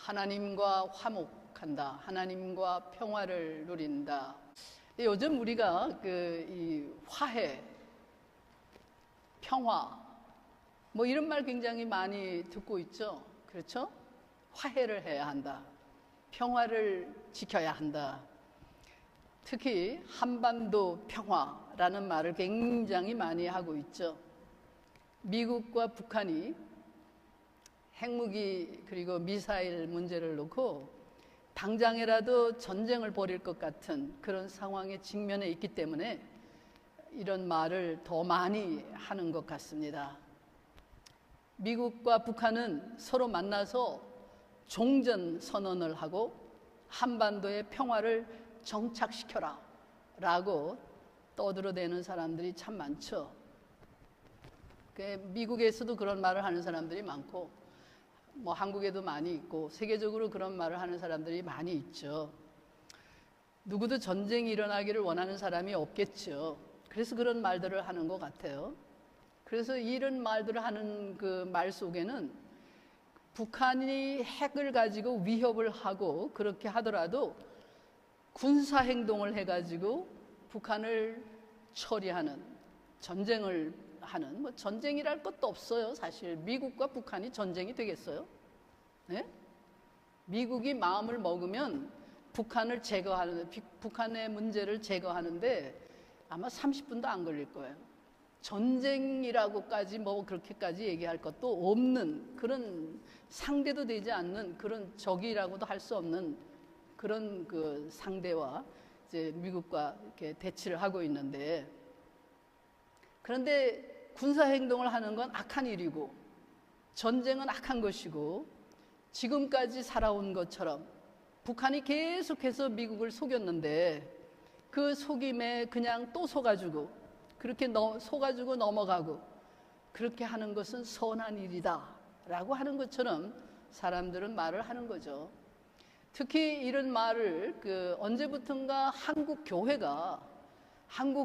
하나님과 화목한다. 하나님과 평화를 누린다. 요즘 우리가 이 화해, 평화, 뭐 이런 말 굉장히 많이 듣고 있죠. 그렇죠? 화해를 해야 한다. 평화를 지켜야 한다. 특히 한반도 평화라는 말을 굉장히 많이 하고 있죠. 미국과 북한이 핵무기 그리고 미사일 문제를 놓고 당장이라도 전쟁을 벌일 것 같은 그런 상황에 직면해 있기 때문에 이런 말을 더 많이 하는 것 같습니다. 미국과 북한은 서로 만나서 종전 선언을 하고 한반도의 평화를 정착시켜라 라고 떠들어대는 사람들이 참 많죠. 미국에서도 그런 말을 하는 사람들이 많고 뭐 한국에도 많이 있고 세계적으로 그런 말을 하는 사람들이 많이 있죠. 누구도 전쟁이 일어나기를 원하는 사람이 없겠죠. 그래서 그런 말들을 하는 것 같아요. 그래서 이런 말들을 하는 그 말 속에는 북한이 핵을 가지고 위협을 하고 그렇게 하더라도 군사행동을 해가지고 북한을 처리하는, 전쟁을 하는, 뭐 전쟁이랄 것도 없어요. 사실 미국과 북한이 전쟁이 되겠어요? 네? 미국이 마음을 먹으면 북한을 제거하는, 북한의 문제를 제거하는데 아마 30분도 안 걸릴 거예요. 전쟁이라고까지 뭐 그렇게까지 얘기할 것도 없는, 그런 상대도 되지 않는 그런 적이라고도 할 수 없는 그런 그 상대와 이제 미국과 이렇게 대치를 하고 있는데, 그런데 군사행동을 하는 건 악한 일이고 전쟁은 악한 것이고 지금까지 살아온 것처럼 북한이 계속해서 미국을 속였는데 그 속임에 그냥 또 속아주고 그렇게 속아주고 넘어가고 그렇게 하는 것은 선한 일이다 라고 하는 것처럼 사람들은 말을 하는 거죠. 특히 이런 말을 언제부턴가 한국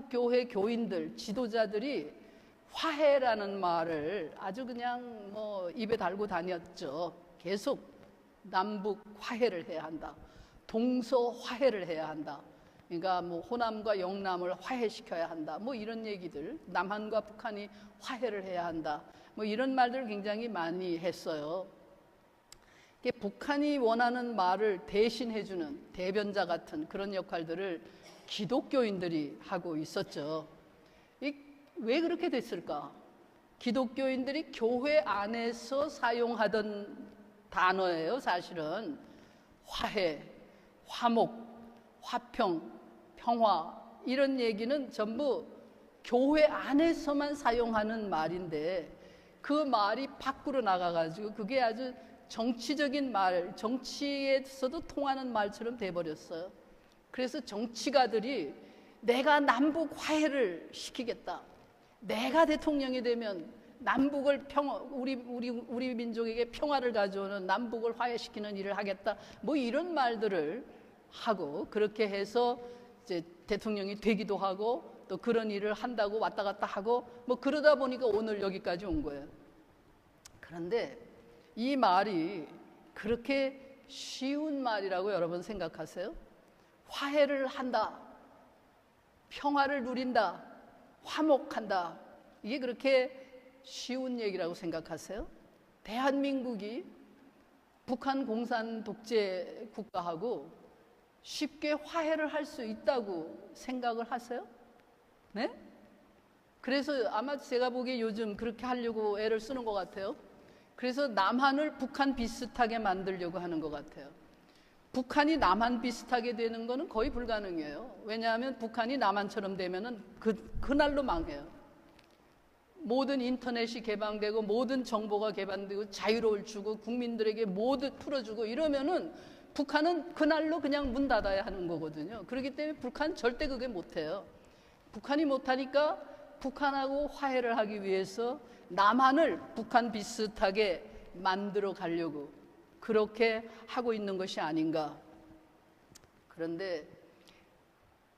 교회 교인들, 지도자들이 화해라는 말을 아주 그냥 뭐 입에 달고 다녔죠. 계속 남북 화해를 해야 한다. 동서 화해를 해야 한다. 그러니까 뭐 호남과 영남을 화해시켜야 한다. 뭐 이런 얘기들, 남한과 북한이 화해를 해야 한다. 뭐 이런 말들을 굉장히 많이 했어요. 북한이 원하는 말을 대신해주는 대변자 같은 그런 역할들을 기독교인들이 하고 있었죠. 왜 그렇게 됐을까? 기독교인들이 교회 안에서 사용하던 단어예요. 사실은 화해, 화목, 화평, 평화 이런 얘기는 전부 교회 안에서만 사용하는 말인데 그 말이 밖으로 나가가지고 그게 아주 정치적인 말, 정치에서도 통하는 말처럼 돼버렸어요. 그래서 정치가들이 내가 남북 화해를 시키겠다. 내가 대통령이 되면 남북을 우리 민족에게 평화를 가져오는 남북을 화해시키는 일을 하겠다. 뭐 이런 말들을 하고 그렇게 해서 이제 대통령이 되기도 하고 또 그런 일을 한다고 왔다 갔다 하고 뭐 그러다 보니까 오늘 여기까지 온 거예요. 그런데 이 말이 그렇게 쉬운 말이라고 여러분 생각하세요? 화해를 한다, 평화를 누린다, 화목한다. 이게 그렇게 쉬운 얘기라고 생각하세요? 대한민국이 북한 공산 독재 국가하고 쉽게 화해를 할 수 있다고 생각을 하세요? 네? 그래서 아마 제가 보기에 요즘 그렇게 하려고 애를 쓰는 것 같아요. 그래서 남한을 북한 비슷하게 만들려고 하는 것 같아요. 북한이 남한 비슷하게 되는 거는 거의 불가능해요. 왜냐하면 북한이 남한처럼 되면은 그날로 망해요. 모든 인터넷이 개방되고 모든 정보가 개방되고 자유로울 주고 국민들에게 모두 풀어주고 이러면은 북한은 그날로 그냥 문 닫아야 하는 거거든요. 그렇기 때문에 북한 절대 그게 못해요. 북한이 못하니까 북한하고 화해를 하기 위해서 남한을 북한 비슷하게 만들어 가려고 그렇게 하고 있는 것이 아닌가. 그런데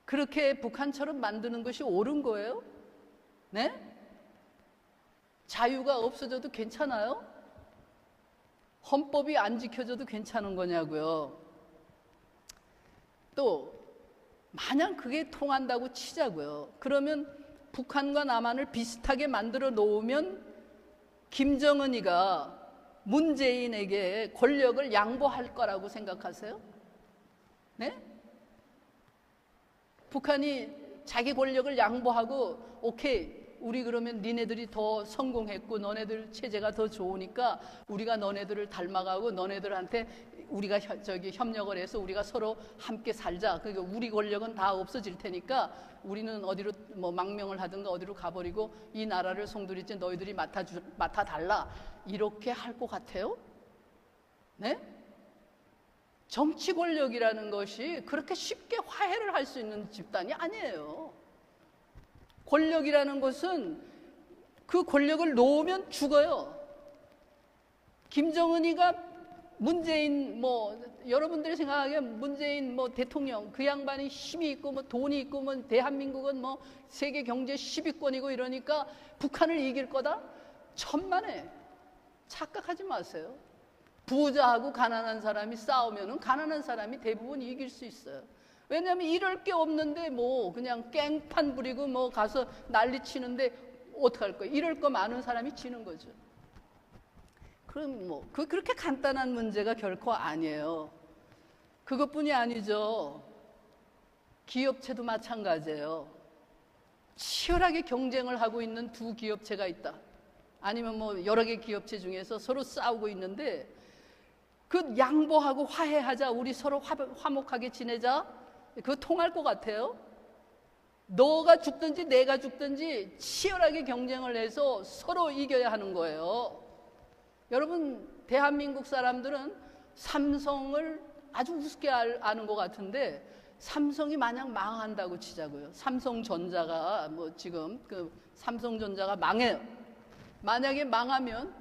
그렇게 북한처럼 만드는 것이 옳은 거예요? 네? 자유가 없어져도 괜찮아요? 헌법이 안 지켜져도 괜찮은 거냐고요. 또 만약 그게 통한다고 치자고요. 그러면 북한과 남한을 비슷하게 만들어 놓으면 김정은이가 문재인에게 권력을 양보할 거라고 생각하세요? 네? 북한이 자기 권력을 양보하고 오케이, 우리 그러면 니네들이 더 성공했고 너네들 체제가 더 좋으니까 우리가 너네들을 닮아가고 너네들한테 우리가 협력을 해서 우리가 서로 함께 살자. 그러니까 우리 권력은 다 없어질 테니까 우리는 어디로 뭐 망명을 하든가 어디로 가버리고 이 나라를 송두리째 너희들이 맡아달라. 이렇게 할 것 같아요? 네? 정치 권력이라는 것이 그렇게 쉽게 화해를 할 수 있는 집단이 아니에요. 권력이라는 것은 그 권력을 놓으면 죽어요. 김정은이가 문재인 여러분들이 생각하기엔 문재인 대통령 그 양반이 힘이 있고 돈이 있고 대한민국은 세계 경제 10위권이고 이러니까 북한을 이길 거다? 천만에 착각하지 마세요. 부자하고 가난한 사람이 싸우면은 가난한 사람이 대부분 이길 수 있어요. 왜냐하면 이럴 게 없는데 그냥 깽판 부리고 가서 난리 치는데 어떡할 거예요? 이럴 거 많은 사람이 지는 거죠. 그럼 그렇게 간단한 문제가 결코 아니에요. 그것뿐이 아니죠. 기업체도 마찬가지예요. 치열하게 경쟁을 하고 있는 두 기업체가 있다. 아니면 여러 개 기업체 중에서 서로 싸우고 있는데 그 양보하고 화해하자, 우리 서로 화목하게 지내자, 그거 통할 것 같아요? 너가 죽든지 내가 죽든지 치열하게 경쟁을 해서 서로 이겨야 하는 거예요. 여러분, 대한민국 사람들은 삼성을 아주 우습게 아는 것 같은데 삼성이 만약 망한다고 치자고요. 삼성전자가 지금 삼성전자가 망해요. 만약에 망하면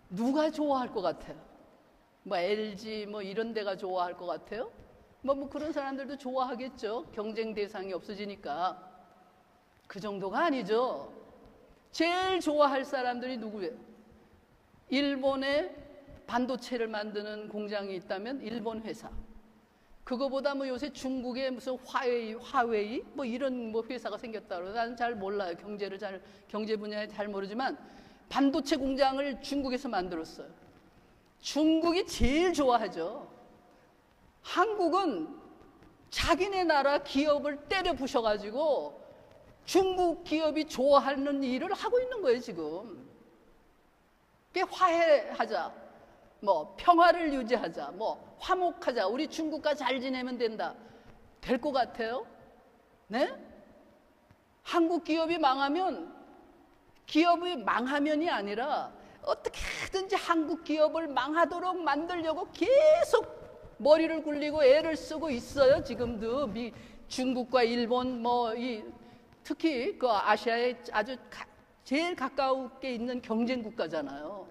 누가 좋아할 것 같아요? LG 이런 데가 좋아할 것 같아요? 그런 사람들도 좋아하겠죠. 경쟁 대상이 없어지니까. 그 정도가 아니죠. 제일 좋아할 사람들이 누구예요? 일본에 반도체를 만드는 공장이 있다면 일본 회사. 그거보다 요새 중국에 무슨 화웨이 이런 회사가 생겼다 그러고 나는 잘 몰라요. 경제 분야에 잘 모르지만 반도체 공장을 중국에서 만들었어요. 중국이 제일 좋아하죠. 한국은 자기네 나라 기업을 때려 부셔가지고 중국 기업이 좋아하는 일을 하고 있는 거예요, 지금. 화해하자, 평화를 유지하자, 화목하자, 우리 중국과 잘 지내면 된다. 될 것 같아요? 네? 한국 기업이 망하면이 아니라 어떻게든지 한국 기업을 망하도록 만들려고 계속 머리를 굴리고 애를 쓰고 있어요. 지금도 중국과 일본 특히 그 아시아에 아주 제일 가까우게 있는 경쟁 국가잖아요.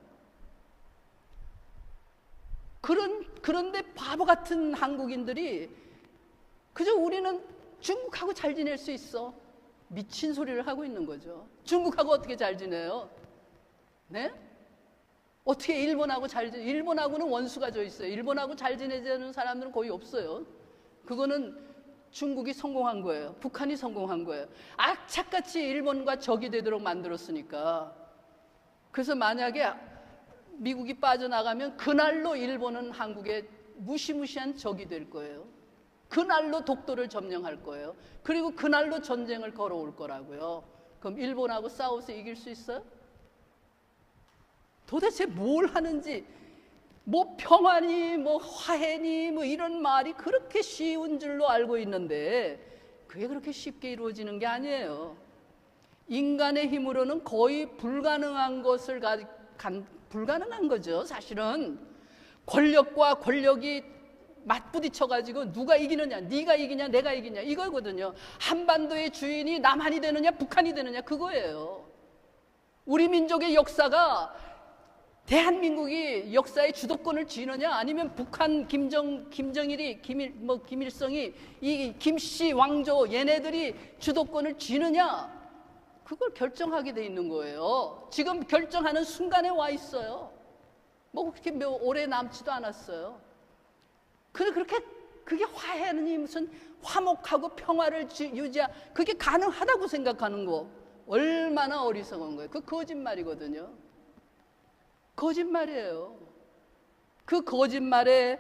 그런데 바보 같은 한국인들이 그저 우리는 중국하고 잘 지낼 수 있어. 미친 소리를 하고 있는 거죠. 중국하고 어떻게 잘 지내요? 네? 어떻게 일본하고는 원수가 져 있어요. 일본하고 잘 지내자는 사람들은 거의 없어요. 그거는 중국이 성공한 거예요. 북한이 성공한 거예요. 악착같이 일본과 적이 되도록 만들었으니까. 그래서 만약에 미국이 빠져나가면 그날로 일본은 한국의 무시무시한 적이 될 거예요. 그날로 독도를 점령할 거예요. 그리고 그날로 전쟁을 걸어올 거라고요. 그럼 일본하고 싸워서 이길 수 있어요? 도대체 뭘 하는지, 평화니 화해니 이런 말이 그렇게 쉬운 줄로 알고 있는데 그게 그렇게 쉽게 이루어지는 게 아니에요. 인간의 힘으로는 거의 불가능한 것을 불가능한 거죠. 사실은 권력과 권력이 맞부딪혀가지고 누가 이기느냐, 네가 이기냐 내가 이기냐 이거거든요. 한반도의 주인이 남한이 되느냐 북한이 되느냐 그거예요. 우리 민족의 역사가 대한민국이 역사의 주도권을 쥐느냐 아니면 북한 김정일이 김일성이 이 김씨 왕조 얘네들이 주도권을 쥐느냐 그걸 결정하게 돼 있는 거예요. 지금 결정하는 순간에 와 있어요. 뭐 그렇게 오래 남지도 않았어요. 그렇게 그게 화해하느니 무슨 화목하고 평화를 유지하 그게 가능하다고 생각하는 거 얼마나 어리석은 거예요. 그 거짓말이거든요. 거짓말이에요. 그 거짓말에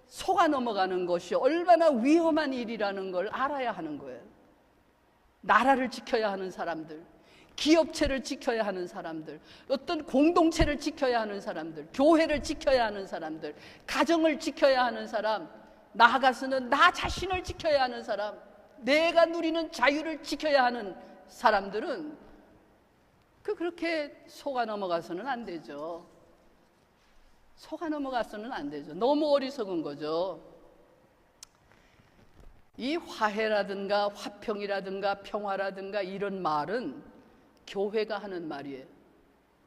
속아 넘어가는 것이 얼마나 위험한 일이라는 걸 알아야 하는 거예요. 나라를 지켜야 하는 사람들, 기업체를 지켜야 하는 사람들, 어떤 공동체를 지켜야 하는 사람들, 교회를 지켜야 하는 사람들, 가정을 지켜야 하는 사람, 나아가서는 나 자신을 지켜야 하는 사람, 내가 누리는 자유를 지켜야 하는 사람들은 그렇게 속아 넘어가서는 안 되죠. 속아 넘어가서는 안 되죠. 너무 어리석은 거죠. 이 화해라든가 화평이라든가 평화라든가 이런 말은 교회가 하는 말이에요.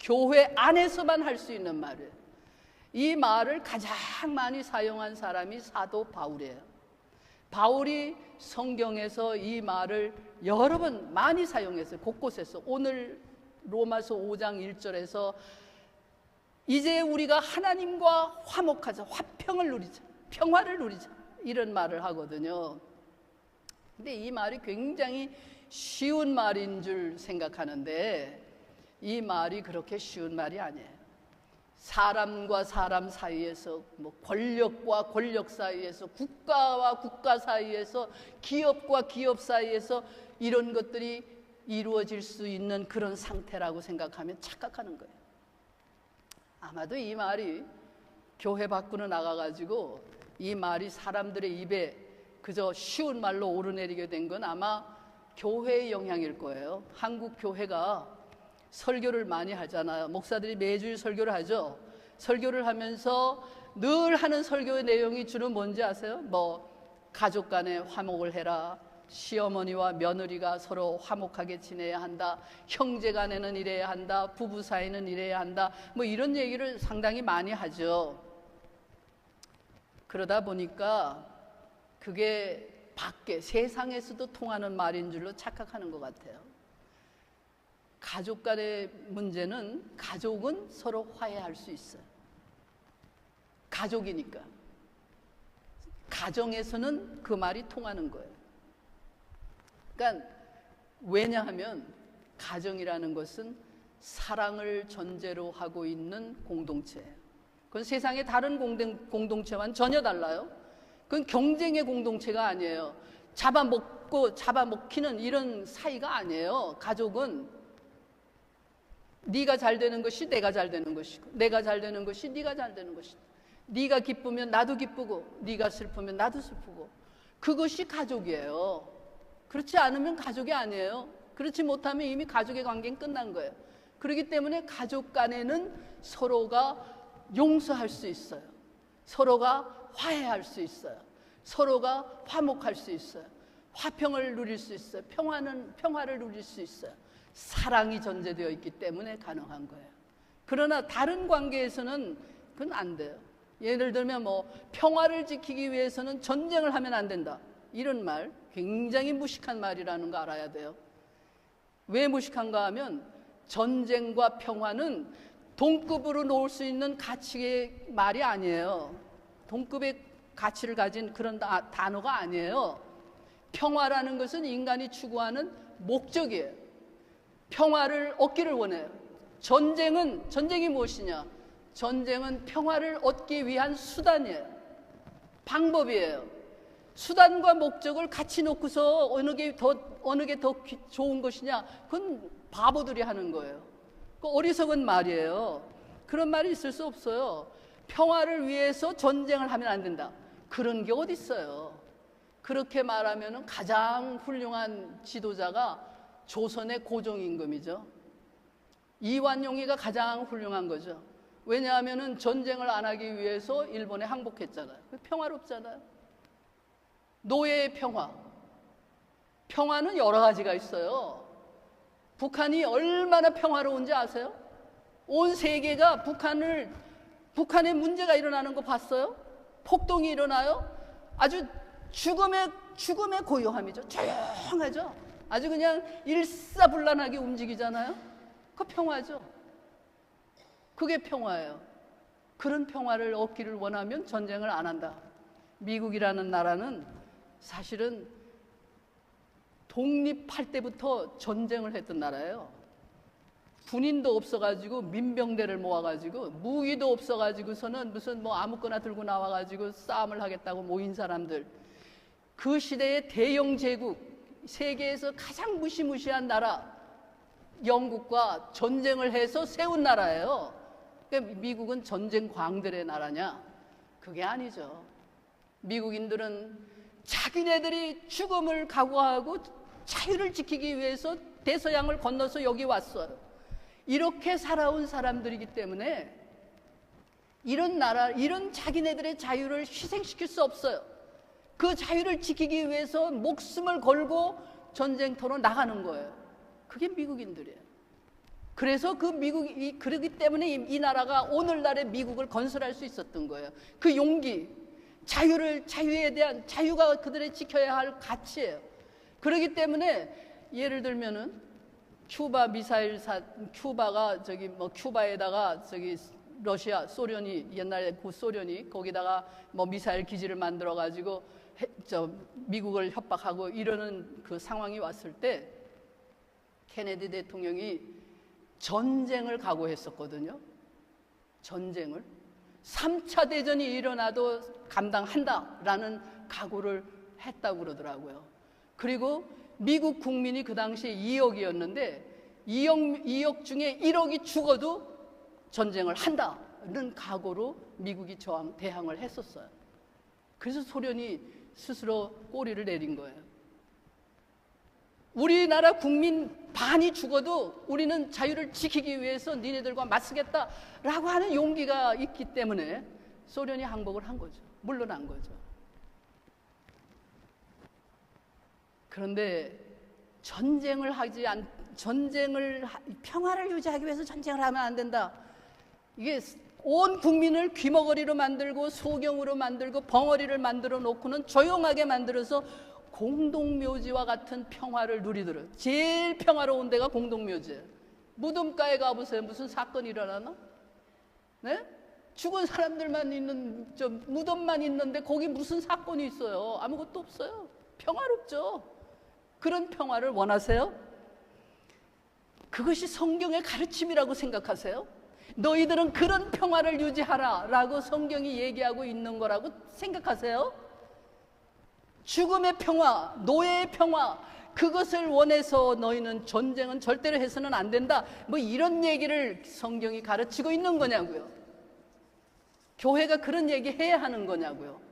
교회 안에서만 할 수 있는 말이에요. 이 말을 가장 많이 사용한 사람이 사도 바울이에요. 바울이 성경에서 이 말을 여러 번 많이 사용했어요. 곳곳에서. 오늘 로마서 5장 1절에서 이제 우리가 하나님과 화목하자, 화평을 누리자, 평화를 누리자 이런 말을 하거든요. 근데 이 말이 굉장히 쉬운 말인 줄 생각하는데 이 말이 그렇게 쉬운 말이 아니에요. 사람과 사람 사이에서, 뭐 권력과 권력 사이에서, 국가와 국가 사이에서, 기업과 기업 사이에서 이런 것들이 이루어질 수 있는 그런 상태라고 생각하면 착각하는 거예요. 아마도 이 말이 교회 밖으로 나가가지고 이 말이 사람들의 입에 그저 쉬운 말로 오르내리게 된 건 아마 교회의 영향일 거예요. 한국 교회가 설교를 많이 하잖아요. 목사들이 매주일 설교를 하죠. 설교를 하면서 늘 하는 설교의 내용이 주로 뭔지 아세요? 뭐 가족 간에 화목을 해라, 시어머니와 며느리가 서로 화목하게 지내야 한다, 형제 간에는 이래야 한다, 부부 사이는 이래야 한다, 뭐 이런 얘기를 상당히 많이 하죠. 그러다 보니까 그게 밖에 세상에서도 통하는 말인 줄로 착각하는 것 같아요. 가족 간의 문제는 가족은 서로 화해할 수 있어요. 가족이니까. 가정에서는 그 말이 통하는 거예요. 그러니까 왜냐하면 가정이라는 것은 사랑을 전제로 하고 있는 공동체예요. 그건 세상의 다른 공동체와는 전혀 달라요. 그건 경쟁의 공동체가 아니에요. 잡아먹고 잡아먹히는 이런 사이가 아니에요. 가족은 네가 잘 되는 것이 내가 잘 되는 것이고, 내가 잘 되는 것이 네가 잘 되는 것이다. 네가 기쁘면 나도 기쁘고, 네가 슬프면 나도 슬프고, 그것이 가족이에요. 그렇지 않으면 가족이 아니에요. 그렇지 못하면 이미 가족의 관계는 끝난 거예요. 그렇기 때문에 가족 간에는 서로가 용서할 수 있어요. 서로가 화해할 수 있어요. 서로가 화목할 수 있어요. 화평을 누릴 수 있어요. 평화를 누릴 수 있어요. 사랑이 전제되어 있기 때문에 가능한 거예요. 그러나 다른 관계에서는 그건 안 돼요. 예를 들면 뭐 평화를 지키기 위해서는 전쟁을 하면 안 된다, 이런 말 굉장히 무식한 말이라는 거 알아야 돼요. 왜 무식한가 하면 전쟁과 평화는 동급으로 놓을 수 있는 가치의 말이 아니에요. 동급의 가치를 가진 그런 단어가 아니에요. 평화라는 것은 인간이 추구하는 목적이에요. 평화를 얻기를 원해요. 전쟁이 무엇이냐? 전쟁은 평화를 얻기 위한 수단이에요. 방법이에요. 수단과 목적을 같이 놓고서 어느 게 더 좋은 것이냐? 그건 바보들이 하는 거예요. 그 어리석은 말이에요. 그런 말이 있을 수 없어요. 평화를 위해서 전쟁을 하면 안 된다, 그런 게 어디 있어요. 그렇게 말하면 가장 훌륭한 지도자가 조선의 고종임금이죠. 이완용이가 가장 훌륭한 거죠. 왜냐하면 전쟁을 안 하기 위해서 일본에 항복했잖아요. 평화롭잖아요. 노예의 평화는 여러 가지가 있어요. 북한이 얼마나 평화로운지 아세요? 온 세계가 북한에 문제가 일어나는 거 봤어요? 폭동이 일어나요? 아주 죽음의 고요함이죠. 조용하죠. 아주 그냥 일사불란하게 움직이잖아요. 그 평화죠. 그게 평화예요. 그런 평화를 얻기를 원하면 전쟁을 안 한다. 미국이라는 나라는 사실은 독립할 때부터 전쟁을 했던 나라예요. 군인도 없어가지고 민병대를 모아가지고 무기도 없어가지고서는 무슨 뭐 아무거나 들고 나와가지고 싸움을 하겠다고 모인 사람들. 그 시대의 대영 제국, 세계에서 가장 무시무시한 나라 영국과 전쟁을 해서 세운 나라예요. 그러니까 미국은 전쟁 광들의 나라냐? 그게 아니죠. 미국인들은 자기네들이 죽음을 각오하고 자유를 지키기 위해서 대서양을 건너서 여기 왔어요. 이렇게 살아온 사람들이기 때문에 이런 나라, 이런 자기네들의 자유를 희생시킬 수 없어요. 그 자유를 지키기 위해서 목숨을 걸고 전쟁터로 나가는 거예요. 그게 미국인들이에요. 그래서 그러기 때문에 이 나라가 오늘날의 미국을 건설할 수 있었던 거예요. 그 용기, 자유에 대한 자유가 그들의 지켜야 할 가치예요. 그렇기 때문에 예를 들면은 큐바가 큐바에다가 러시아, 소련이 옛날에 구소련이 거기다가 뭐 미사일 기지를 만들어 가지고 미국을 협박하고 이러는 그 상황이 왔을 때 케네디 대통령이 전쟁을 각오했었거든요. 전쟁을 3차 대전이 일어나도 감당한다라는 각오를 했다고 그러더라고요. 그리고 미국 국민이 그 당시에 2억이었는데 2억 중에 1억이 죽어도 전쟁을 한다는 각오로 미국이 대항을 했었어요. 그래서 소련이 스스로 꼬리를 내린 거예요. 우리나라 국민 반이 죽어도 우리는 자유를 지키기 위해서 니네들과 맞서겠다라고 하는 용기가 있기 때문에 소련이 항복을 한 거죠. 물러난 거죠. 그런데 평화를 유지하기 위해서 전쟁을 하면 안 된다. 이게 온 국민을 귀머거리로 만들고 소경으로 만들고 벙어리를 만들어 놓고는 조용하게 만들어서 공동묘지와 같은 평화를 누리도록. 제일 평화로운 데가 공동묘지예요. 무덤가에 가보세요. 무슨 사건이 일어나나? 네? 죽은 사람들만 있는 무덤만 있는데 거기 무슨 사건이 있어요? 아무것도 없어요. 평화롭죠. 그런 평화를 원하세요? 그것이 성경의 가르침이라고 생각하세요? 너희들은 그런 평화를 유지하라 라고 성경이 얘기하고 있는 거라고 생각하세요? 죽음의 평화, 노예의 평화, 그것을 원해서 너희는 전쟁은 절대로 해서는 안 된다, 뭐 이런 얘기를 성경이 가르치고 있는 거냐고요. 교회가 그런 얘기 해야 하는 거냐고요.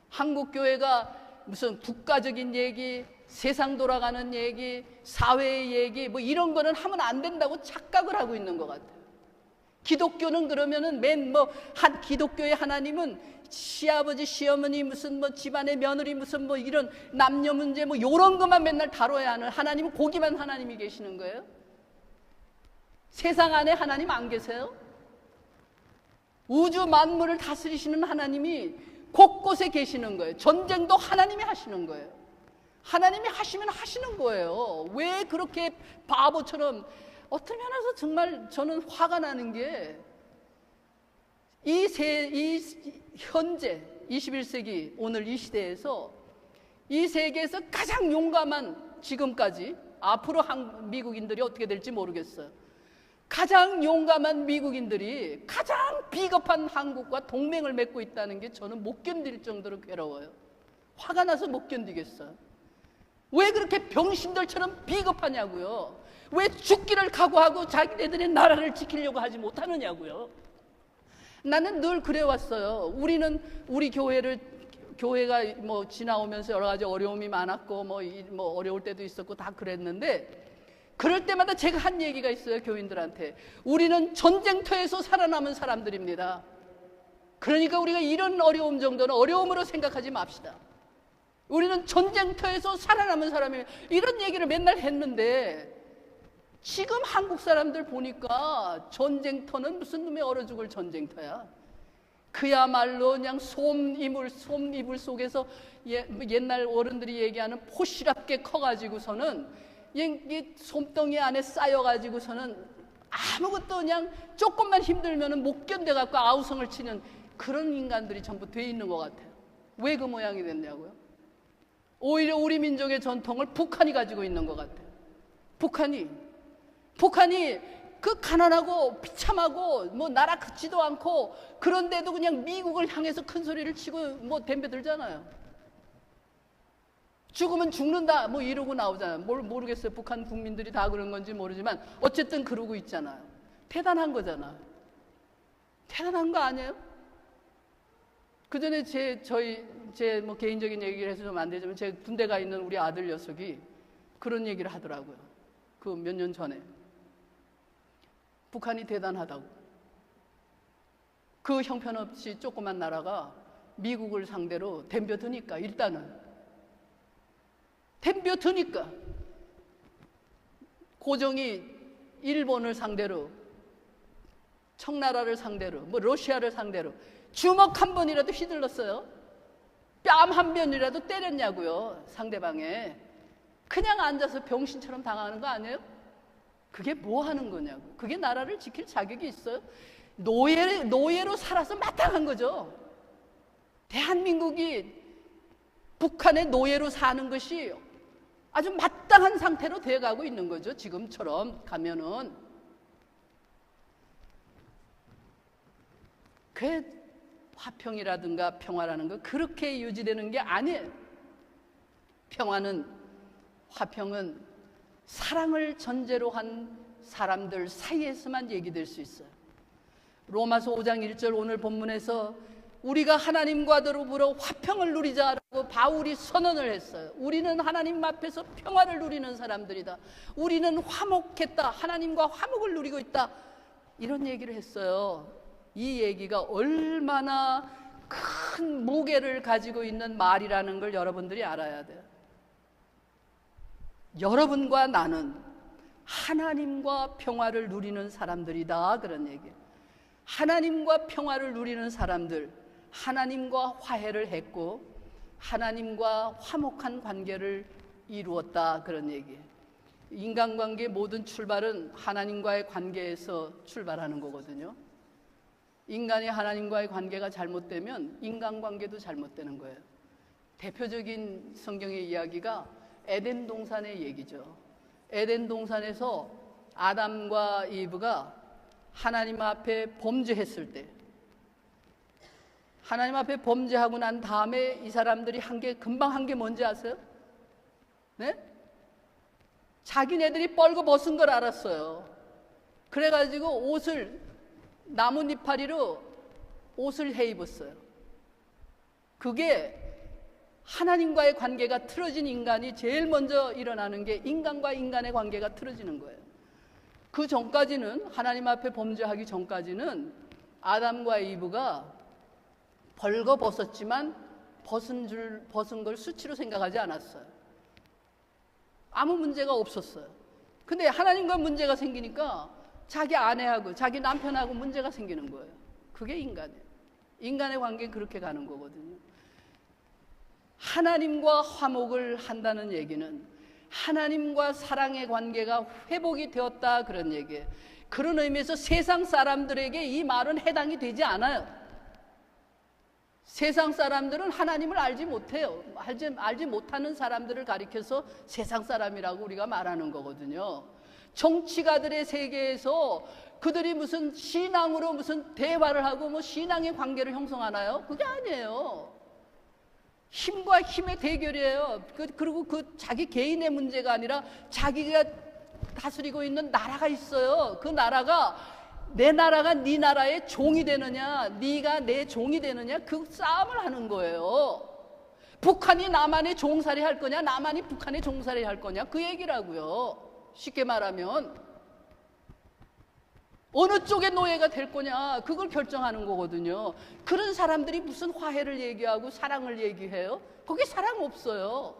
한국 교회가 무슨 국가적인 얘기, 세상 돌아가는 얘기, 사회의 얘기 뭐 이런 거는 하면 안 된다고 착각을 하고 있는 것 같아요. 기독교는 그러면은 한 기독교의 하나님은 시아버지, 시어머니, 무슨 집안의 며느리, 무슨 이런 남녀 문제 요런 것만 맨날 다뤄야 하는 하나님은 거기만 하나님이 계시는 거예요? 세상 안에 하나님 안 계세요? 우주 만물을 다스리시는 하나님이 곳곳에 계시는 거예요. 전쟁도 하나님이 하시는 거예요. 하나님이 하시면 하시는 거예요. 왜 그렇게 바보처럼. 어떤 면에서 정말 저는 화가 나는 게 현재 21세기 오늘 이 시대에서 이 세계에서 가장 용감한, 지금까지 앞으로 미국인들이 어떻게 될지 모르겠어요. 가장 용감한 미국인들이 가장 비겁한 한국과 동맹을 맺고 있다는 게 저는 못 견딜 정도로 괴로워요. 화가 나서 못 견디겠어요. 왜 그렇게 병신들처럼 비겁하냐고요. 왜 죽기를 각오하고 자기네들의 나라를 지키려고 하지 못하느냐고요. 나는 늘 그래왔어요. 우리 교회가 지나오면서 여러 가지 어려움이 많았고 어려울 때도 있었고 다 그랬는데, 그럴 때마다 제가 한 얘기가 있어요. 교인들한테. 우리는 전쟁터에서 살아남은 사람들입니다. 그러니까 우리가 이런 어려움 정도는 어려움으로 생각하지 맙시다. 우리는 전쟁터에서 살아남은 사람이에요. 이런 얘기를 맨날 했는데 지금 한국 사람들 보니까 전쟁터는 무슨 놈의 얼어 죽을 전쟁터야. 그야말로 그냥 솜이불 속에서 옛날 어른들이 얘기하는 포시랍게 커가지고서는 이 솜덩이 안에 쌓여가지고서는 아무것도 그냥 조금만 힘들면 못 견뎌갖고 아우성을 치는 그런 인간들이 전부 돼 있는 것 같아요. 왜 그 모양이 됐냐고요? 오히려 우리 민족의 전통을 북한이 가지고 있는 것 같아요. 북한이 그 가난하고 비참하고 뭐 나라 같지도 않고 그런데도 그냥 미국을 향해서 큰 소리를 치고 뭐 덤벼들잖아요. 죽으면 죽는다 뭐 이러고 나오잖아요. 모르겠어요. 북한 국민들이 다 그런 건지 모르지만 어쨌든 그러고 있잖아요. 대단한 거잖아. 대단한 거 아니에요? 그 전에 제 뭐 개인적인 얘기를 해서 좀 안 되지만 제 군대 가 있는 우리 아들 녀석이 그런 얘기를 하더라고요. 그 몇 년 전에. 북한이 대단하다고. 그 형편없이 조그만 나라가 미국을 상대로 덤벼드니까 일단은 덤벼드니까 고종이 일본을 상대로 청나라를 상대로 뭐 러시아를 상대로 주먹 한 번이라도 휘둘렀어요? 뺨 한 번이라도 때렸냐고요? 상대방에. 그냥 앉아서 병신처럼 당하는 거 아니에요? 그게 뭐 하는 거냐고. 그게 나라를 지킬 자격이 있어요? 노예로 살아서 마땅한 거죠. 대한민국이 북한의 노예로 사는 것이 아주 마땅한 상태로 되어가고 있는 거죠. 지금처럼 가면은. 그 화평이라든가 평화라는 거 그렇게 유지되는 게 아니에요. 화평은 사랑을 전제로 한 사람들 사이에서만 얘기될 수 있어요. 로마서 5장 1절 오늘 본문에서 우리가 하나님과 더불어 화평을 누리자라고 바울이 선언을 했어요. 우리는 하나님 앞에서 평화를 누리는 사람들이다. 우리는 화목했다. 하나님과 화목을 누리고 있다. 이런 얘기를 했어요. 이 얘기가 얼마나 큰 무게를 가지고 있는 말이라는 걸 여러분들이 알아야 돼요. 여러분과 나는 하나님과 평화를 누리는 사람들이다. 그런 얘기예요. 하나님과 평화를 누리는 사람들, 하나님과 화해를 했고 하나님과 화목한 관계를 이루었다. 그런 얘기예요. 인간관계의 모든 출발은 하나님과의 관계에서 출발하는 거거든요. 인간이 하나님과의 관계가 잘못되면 인간관계도 잘못되는 거예요. 대표적인 성경의 이야기가 에덴 동산의 얘기죠. 에덴 동산에서 아담과 이브가 하나님 앞에 범죄했을 때, 하나님 앞에 범죄하고 난 다음에 이 사람들이 금방 한 게 뭔지 아세요? 네? 자기네들이 뻘거 벗은 걸 알았어요. 그래가지고 나무 니파리로 옷을 해 입었어요. 그게 하나님과의 관계가 틀어진 인간이 제일 먼저 일어나는 게 인간과 인간의 관계가 틀어지는 거예요. 그 전까지는 하나님 앞에 범죄하기 전까지는 아담과 이브가 벌거벗었지만 벗은 걸 수치로 생각하지 않았어요. 아무 문제가 없었어요. 근데 하나님과 문제가 생기니까 자기 아내하고 자기 남편하고 문제가 생기는 거예요. 그게 인간이에요. 인간의 관계는 그렇게 가는 거거든요. 하나님과 화목을 한다는 얘기는 하나님과 사랑의 관계가 회복이 되었다 그런 얘기예요. 그런 의미에서 세상 사람들에게 이 말은 해당이 되지 않아요. 세상 사람들은 하나님을 알지 못해요. 알지 못하는 사람들을 가리켜서 세상 사람이라고 우리가 말하는 거거든요. 정치가들의 세계에서 그들이 무슨 신앙으로 무슨 대화를 하고 뭐 신앙의 관계를 형성하나요? 그게 아니에요. 힘과 힘의 대결이에요. 그리고 자기 개인의 문제가 아니라 자기가 다스리고 있는 나라가 있어요. 그 나라가 내 나라가 네 나라의 종이 되느냐, 네가 내 종이 되느냐, 그 싸움을 하는 거예요. 북한이 남한의 종살이 할 거냐, 남한이 북한의 종살이 할 거냐, 그 얘기라고요. 쉽게 말하면 어느 쪽의 노예가 될 거냐, 그걸 결정하는 거거든요. 그런 사람들이 무슨 화해를 얘기하고 사랑을 얘기해요? 거기 사랑 없어요.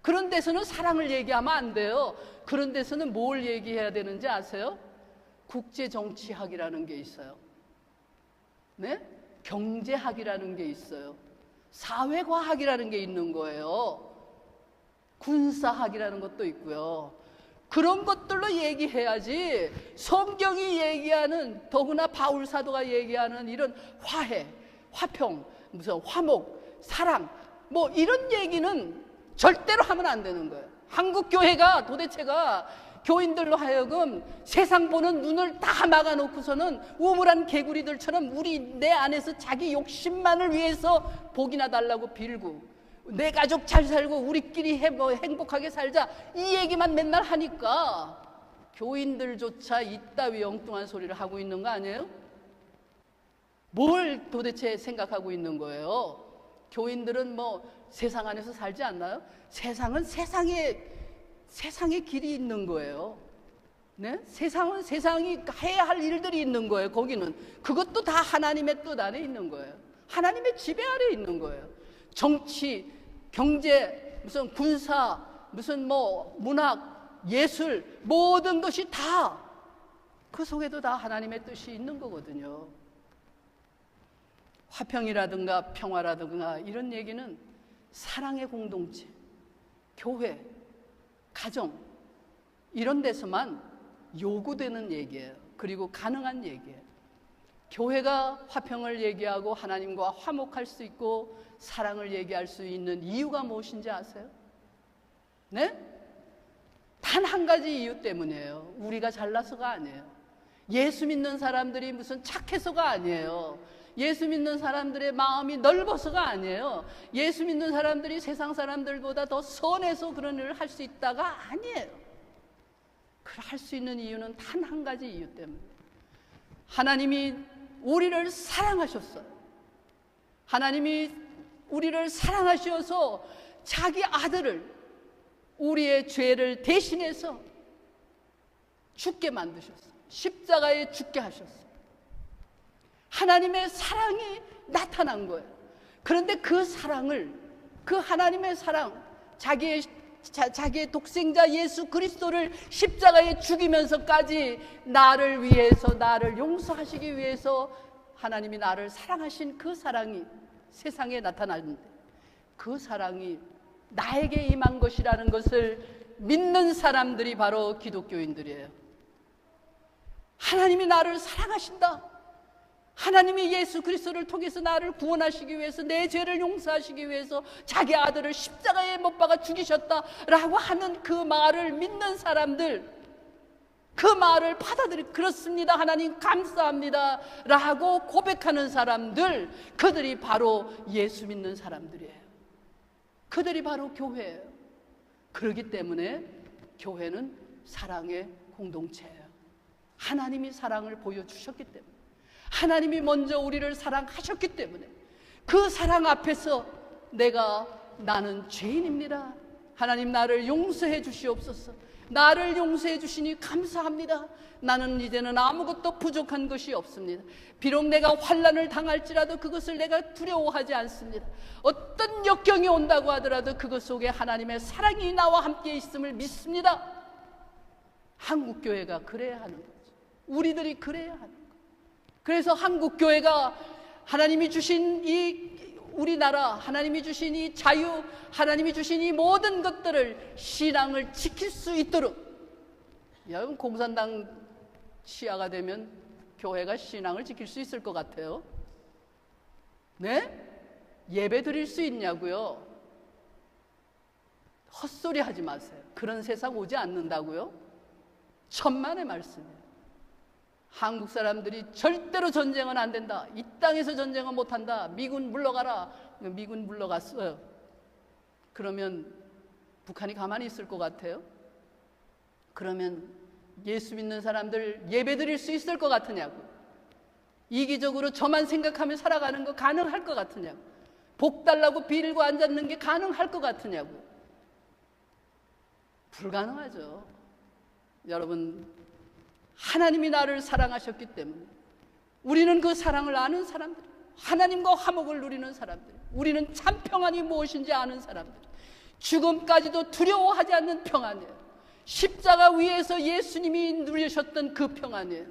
그런 데서는 사랑을 얘기하면 안 돼요. 그런 데서는 뭘 얘기해야 되는지 아세요? 국제정치학이라는 게 있어요. 네? 경제학이라는 게 있어요. 사회과학이라는 게 있는 거예요. 군사학이라는 것도 있고요. 그런 것들로 얘기해야지 성경이 얘기하는, 더구나 바울 사도가 얘기하는 이런 화해, 화평, 무슨 화목, 사랑 뭐 이런 얘기는 절대로 하면 안 되는 거예요. 한국 교회가 도대체가 교인들로 하여금 세상 보는 눈을 다 막아놓고서는 우물한 개구리들처럼 내 안에서 자기 욕심만을 위해서 복이나 달라고 빌고 내 가족 잘 살고 우리끼리 행복하게 살자 이 얘기만 맨날 하니까 교인들조차 이따위 엉뚱한 소리를 하고 있는 거 아니에요? 뭘 도대체 생각하고 있는 거예요? 교인들은 뭐 세상 안에서 살지 않나요? 세상은 세상의 길이 있는 거예요. 네? 세상은 세상이 해야 할 일들이 있는 거예요. 거기는 그것도 다 하나님의 뜻 안에 있는 거예요. 하나님의 지배 아래 있는 거예요. 정치, 경제, 무슨 군사, 무슨 뭐 문학, 예술 모든 것이 다 그 속에도 다 하나님의 뜻이 있는 거거든요. 화평이라든가 평화라든가 이런 얘기는 사랑의 공동체, 교회, 가정 이런 데서만 요구되는 얘기예요. 그리고 가능한 얘기예요. 교회가 화평을 얘기하고 하나님과 화목할 수 있고 사랑을 얘기할 수 있는 이유가 무엇인지 아세요? 네? 단 한 가지 이유 때문이에요. 우리가 잘나서가 아니에요. 예수 믿는 사람들이 무슨 착해서가 아니에요. 예수 믿는 사람들의 마음이 넓어서가 아니에요. 예수 믿는 사람들이 세상 사람들보다 더 선해서 그런 일을 할 수 있다가 아니에요. 그걸 할 수 있는 이유는 단 한 가지 이유 때문에 하나님이 우리를 사랑하셨어요. 하나님이 우리를 사랑하셔서 자기 아들을 우리의 죄를 대신해서 죽게 만드셨어요. 십자가에 죽게 하셨어요. 하나님의 사랑이 나타난 거예요. 그런데 그 사랑을, 그 하나님의 사랑, 자기의 독생자 예수 그리스도를 십자가에 죽이면서까지 나를 위해서, 나를 용서하시기 위해서 하나님이 나를 사랑하신 그 사랑이 세상에 나타났는데 그 사랑이 나에게 임한 것이라는 것을 믿는 사람들이 바로 기독교인들이에요. 하나님이 나를 사랑하신다. 하나님이 예수 그리스도를 통해서 나를 구원하시기 위해서, 내 죄를 용서하시기 위해서 자기 아들을 십자가에 못 박아 죽이셨다라고 하는 그 말을 믿는 사람들, 그 말을 그렇습니다, 하나님 감사합니다 라고 고백하는 사람들, 그들이 바로 예수 믿는 사람들이에요. 그들이 바로 교회예요. 그렇기 때문에 교회는 사랑의 공동체예요. 하나님이 사랑을 보여주셨기 때문에, 하나님이 먼저 우리를 사랑하셨기 때문에 그 사랑 앞에서 나는 죄인입니다. 하나님 나를 용서해 주시옵소서. 나를 용서해 주시니 감사합니다. 나는 이제는 아무것도 부족한 것이 없습니다. 비록 내가 환난을 당할지라도 그것을 내가 두려워하지 않습니다. 어떤 역경이 온다고 하더라도 그것 속에 하나님의 사랑이 나와 함께 있음을 믿습니다. 한국교회가 그래야 하는 거죠. 우리들이 그래야 하는 거예요. 그래서 한국교회가 하나님이 주신 이 우리나라, 하나님이 주신 이 자유, 하나님이 주신 이 모든 것들을, 신앙을 지킬 수 있도록, 여러분 공산당 시아가 되면 교회가 신앙을 지킬 수 있을 것 같아요? 네? 예배 드릴 수 있냐고요? 헛소리 하지 마세요. 그런 세상 오지 않는다고요? 천만의 말씀이에요. 한국 사람들이 절대로 전쟁은 안 된다. 이 땅에서 전쟁은 못한다. 미군 물러가라. 미군 물러갔어요. 그러면 북한이 가만히 있을 것 같아요? 그러면 예수 믿는 사람들 예배 드릴 수 있을 것 같으냐고. 이기적으로 저만 생각하며 살아가는 거 가능할 것 같으냐고. 복 달라고 빌고 앉았는 게 가능할 것 같으냐고. 불가능하죠. 여러분, 하나님이 나를 사랑하셨기 때문에 우리는 그 사랑을 아는 사람들, 하나님과 화목을 누리는 사람들, 우리는 참 평안이 무엇인지 아는 사람들, 죽음까지도 두려워하지 않는 평안이에요. 십자가 위에서 예수님이 누리셨던 그 평안이에요.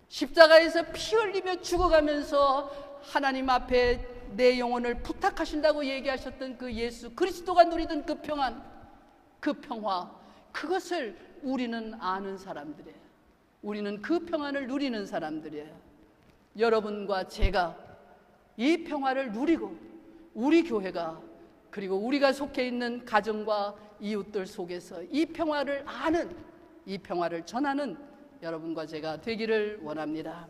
십자가에서 피 흘리며 죽어가면서 하나님 앞에 내 영혼을 부탁하신다고 얘기하셨던 그 예수 그리스도가 누리던 그 평안, 그 평화, 그것을 우리는 아는 사람들이에요. 우리는 그 평안을 누리는 사람들이에요. 여러분과 제가 이 평화를 누리고 우리 교회가 그리고 우리가 속해 있는 가정과 이웃들 속에서 이 평화를 아는, 이 평화를 전하는 여러분과 제가 되기를 원합니다.